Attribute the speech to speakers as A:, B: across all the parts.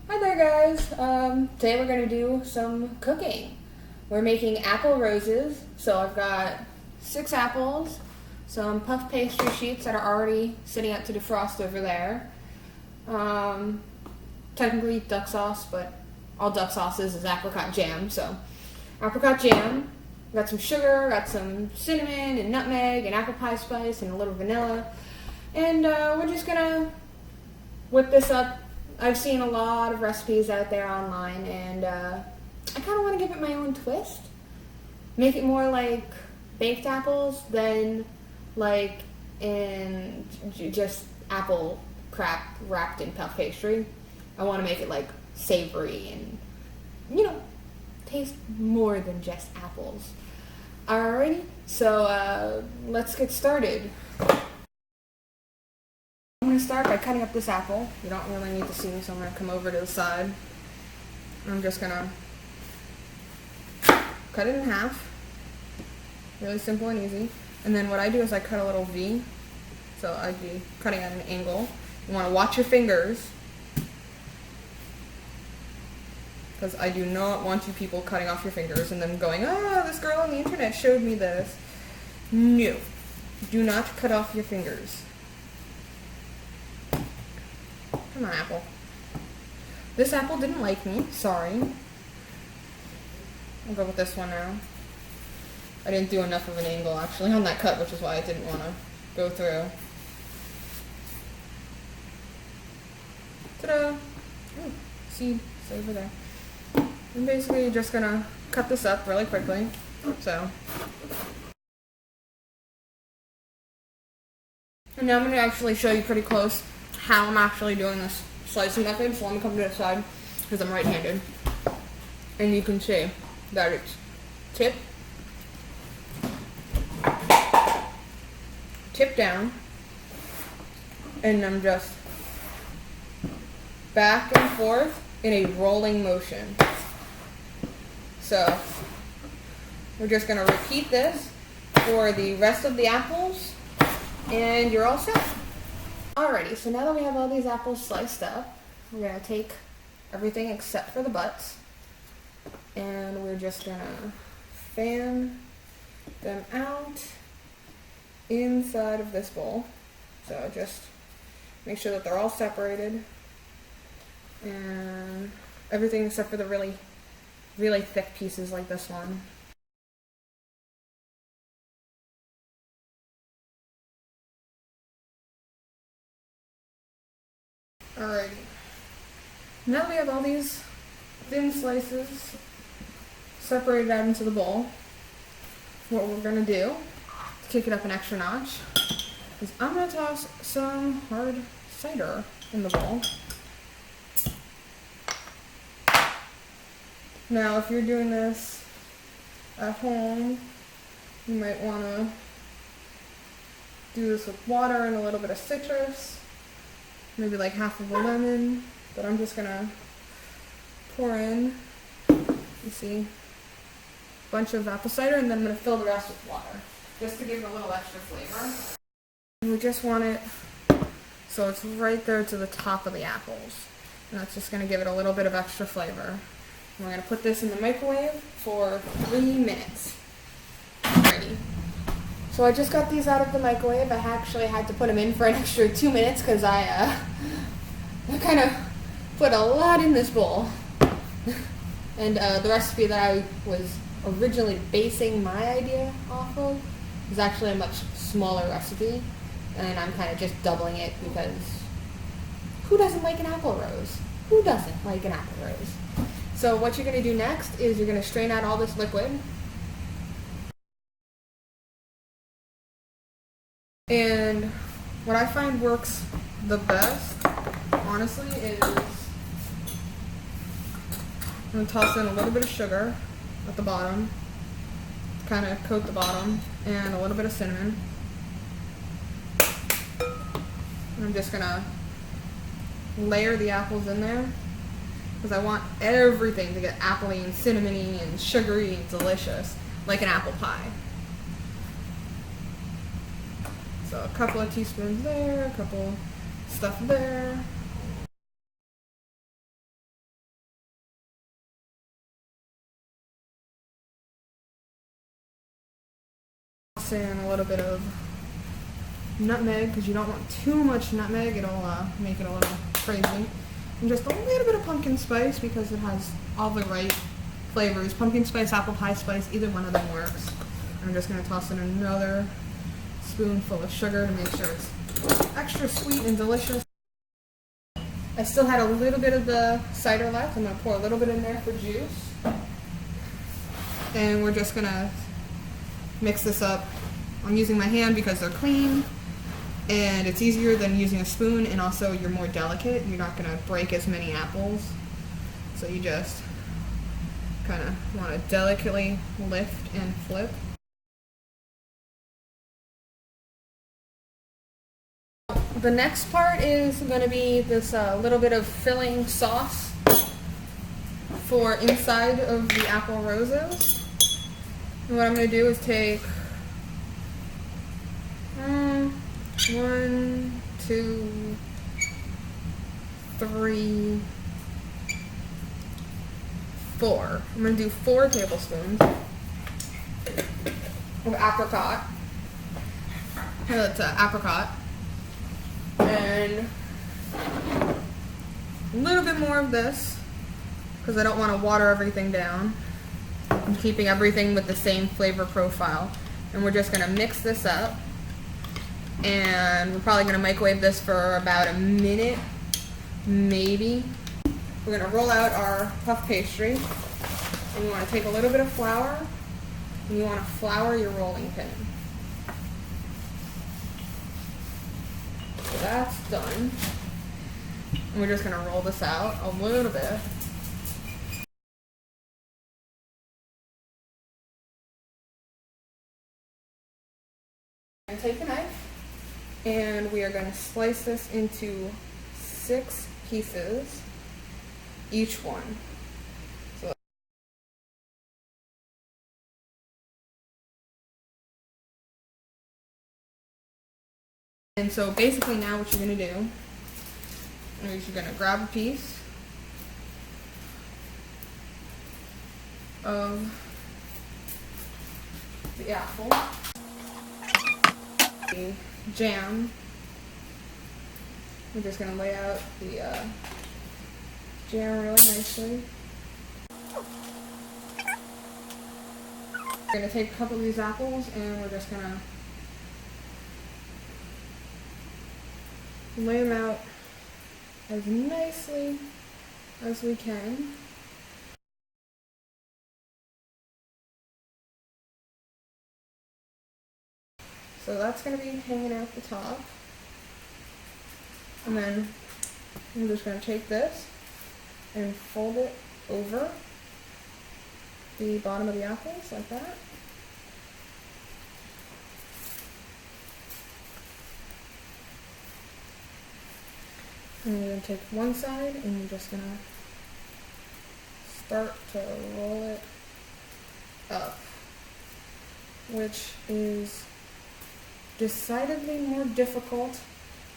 A: Hi there guys, today we're going to do some cooking. We're making apple roses, so I've got 6 apples, some puff pastry sheets that are already sitting out to defrost over there, technically duck sauce, but all duck sauces is apricot jam, so apricot jam, got some sugar, got some cinnamon and nutmeg and apple pie spice and a little vanilla, and we're just going to whip this up. I've seen a lot of recipes out there online, and I kind of want to give it my own twist. Make it more like baked apples than like in just apple crap wrapped in puff pastry. I want to make it like savory and, taste more than just apples. Alrighty, so let's get started. I'm going to start by cutting up this apple. You don't really need to see me, so I'm going to come over to the side. I'm just going to cut it in half. Really simple and easy. And then what I do is I cut a little V. So I'd be cutting at an angle. You want to watch your fingers, because I do not want you people cutting off your fingers and then going, oh, this girl on the internet showed me this. No. Do not cut off your fingers. Come on, apple. This apple didn't like me. Sorry. I'll go with this one now. I didn't do enough of an angle, actually, on that cut, which is why I didn't want to go through. Ta-da! Ooh, seed. It's over there. I'm basically just going to cut this up really quickly. So. And now I'm going to actually show you pretty close how I'm actually doing this slicing method. So let me come to the side because I'm right-handed, and you can see that it's tip down, and I'm just back and forth in a rolling motion. So we're just going to repeat this for the rest of the apples, and you're all set. Alrighty, so now that we have all these apples sliced up, we're going to take everything except for the butts, and we're just going to fan them out inside of this bowl. So just make sure that they're all separated, and everything except for the really, really thick pieces like this one. Alrighty. Now that we have all these thin slices separated out into the bowl, what we're going to do to kick it up an extra notch is I'm going to toss some hard cider in the bowl. Now, if you're doing this at home, you might want to do this with water and a little bit of citrus. Maybe like half of a lemon, but I'm just gonna pour in, you see, a bunch of apple cider, and then I'm gonna fill the rest with water, just to give it a little extra flavor. And we just want it so it's right there to the top of the apples, and that's just gonna give it a little bit of extra flavor. And we're gonna put this in the microwave for 3 minutes. Alrighty. So I just got these out of the microwave. I actually had to put them in for an extra 2 minutes because I kind of put a lot in this bowl. And the recipe that I was originally basing my idea off of is actually a much smaller recipe. And I'm kind of just doubling it because who doesn't like an apple rose? Who doesn't like an apple rose? So what you're going to do next is you're going to strain out all this liquid. And what I find works the best, honestly, is I'm going to toss in a little bit of sugar at the bottom, kind of coat the bottom, and a little bit of cinnamon. And I'm just going to layer the apples in there because I want everything to get appley and cinnamony and sugary and delicious, like an apple pie. So a couple of teaspoons there, a couple stuff there. toss in a little bit of nutmeg, because you don't want too much nutmeg. It'll make it a little crazy. And just a little bit of pumpkin spice, because it has all the right flavors. Pumpkin spice, apple pie spice, either one of them works. I'm just going to toss in another spoonful of sugar to make sure it's extra sweet and delicious. I still had a little bit of the cider left. I'm going to pour a little bit in there for juice. And we're just going to mix this up. I'm using my hand because they're clean, and it's easier than using a spoon, and also you're more delicate. You're not going to break as many apples. So you just kind of want to delicately lift and flip. The next part is going to be this little bit of filling sauce for inside of the apple roses. And what I'm going to do is take 1, 2, 3, 4. I'm going to do 4 tablespoons of apricot. That's apricot. And a little bit more of this, because I don't want to water everything down. I'm keeping everything with the same flavor profile. And we're just going to mix this up. And we're probably going to microwave this for about a minute, maybe. We're going to roll out our puff pastry. And you want to take a little bit of flour, and you want to flour your rolling pin. So that's done. And we're just going to roll this out a little bit. And take a knife, and we are going to slice this into 6 pieces, each one. So and so basically now what you're going to do is you're going to grab a piece of the apple, the jam. We're just going to lay out the jam really nicely. We're going to take a couple of these apples, and we're just going to lay them out as nicely as we can. So that's going to be hanging out the top. And then I'm just going to take this and fold it over the bottom of the apples like that. And you're going to take one side, and you're just going to start to roll it up, which is decidedly more difficult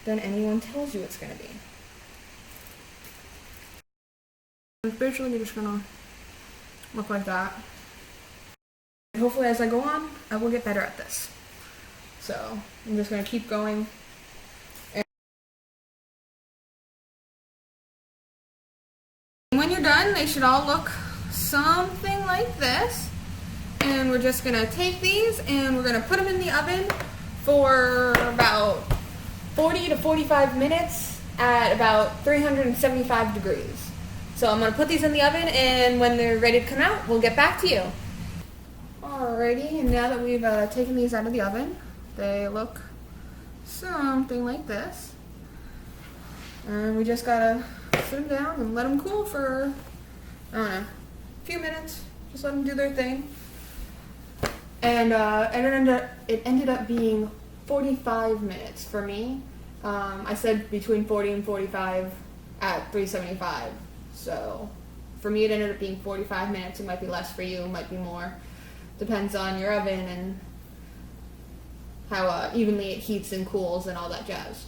A: than anyone tells you it's going to be. It's basically just going to look like that. Hopefully as I go on, I will get better at this. So I'm just going to keep going. When you're done, they should all look something like this. And we're just going to take these, and we're going to put them in the oven for about 40 to 45 minutes at about 375 degrees. So I'm going to put these in the oven, and when they're ready to come out, we'll get back to you. Alrighty, and now that we've taken these out of the oven, they look something like this. And we just gotta sit them down and let them cool for, I don't know, a few minutes. Just let them do their thing. And it ended up being 45 minutes for me. I said between 40 and 45 at 375. So for me, it ended up being 45 minutes. It might be less for you, it might be more. Depends on your oven and how evenly it heats and cools and all that jazz.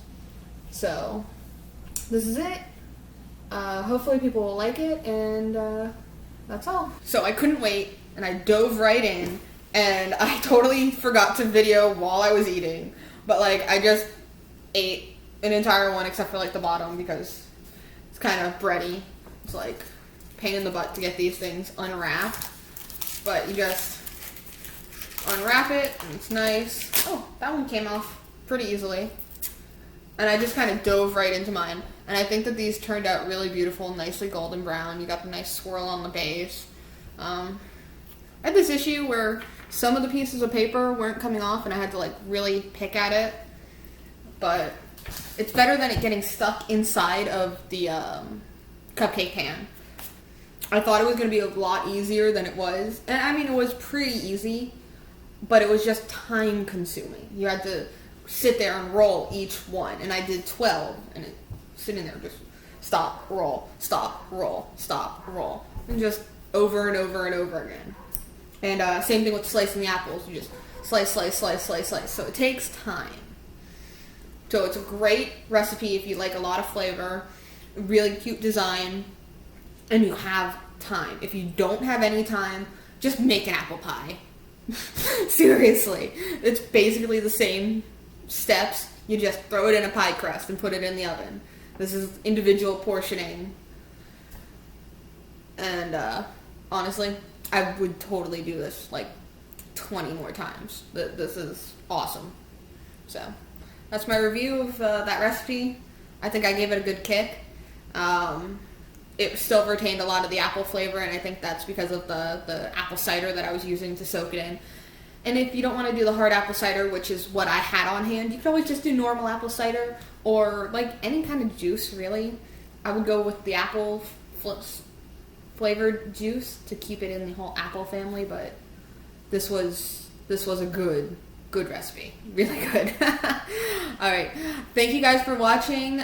A: So this is it. Hopefully people will like it, and that's all. So I couldn't wait, and I dove right in and I totally forgot to video while I was eating. But like, I just ate an entire one except for like the bottom because it's kind of bready. It's like pain in the butt to get these things unwrapped. But you just unwrap it and it's nice. Oh, that one came off pretty easily. And I just kind of dove right into mine. And I think that these turned out really beautiful, nicely golden brown. You got the nice swirl on the base. I had this issue where some of the pieces of paper weren't coming off and I had to like really pick at it. But it's better than it getting stuck inside of the cupcake pan. I thought it was going to be a lot easier than it was. And I mean, it was pretty easy, but it was just time consuming. You had to sit there and roll each one. And I did 12 and it sitting there just stop, roll, stop, roll, stop, roll. And just over and over and over again. And same thing with slicing the apples. You just slice, slice, slice, slice, slice. So it takes time. So it's a great recipe if you like a lot of flavor, really cute design, and you have time. If you don't have any time, just make an apple pie. Seriously. It's basically the same steps. You just throw it in a pie crust and put it in the oven. This is individual portioning. And honestly, I would totally do this like 20 more times. This is awesome. So that's my review of that recipe. I think I gave it a good kick. It still retained a lot of the apple flavor, and I think that's because of the apple cider that I was using to soak it in. And if you don't want to do the hard apple cider, which is what I had on hand, you can always just do normal apple cider or like any kind of juice, really. I would go with the apple flavored juice to keep it in the whole apple family, but this was a good recipe. Really good. Alright. Thank you guys for watching.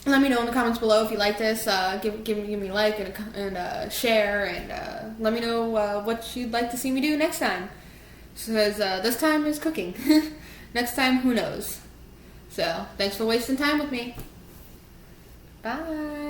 A: Let me know in the comments below if you like this. Give me a like and share, and let me know what you'd like to see me do next time. Because this time is cooking. Next time, who knows? So, thanks for wasting time with me. Bye.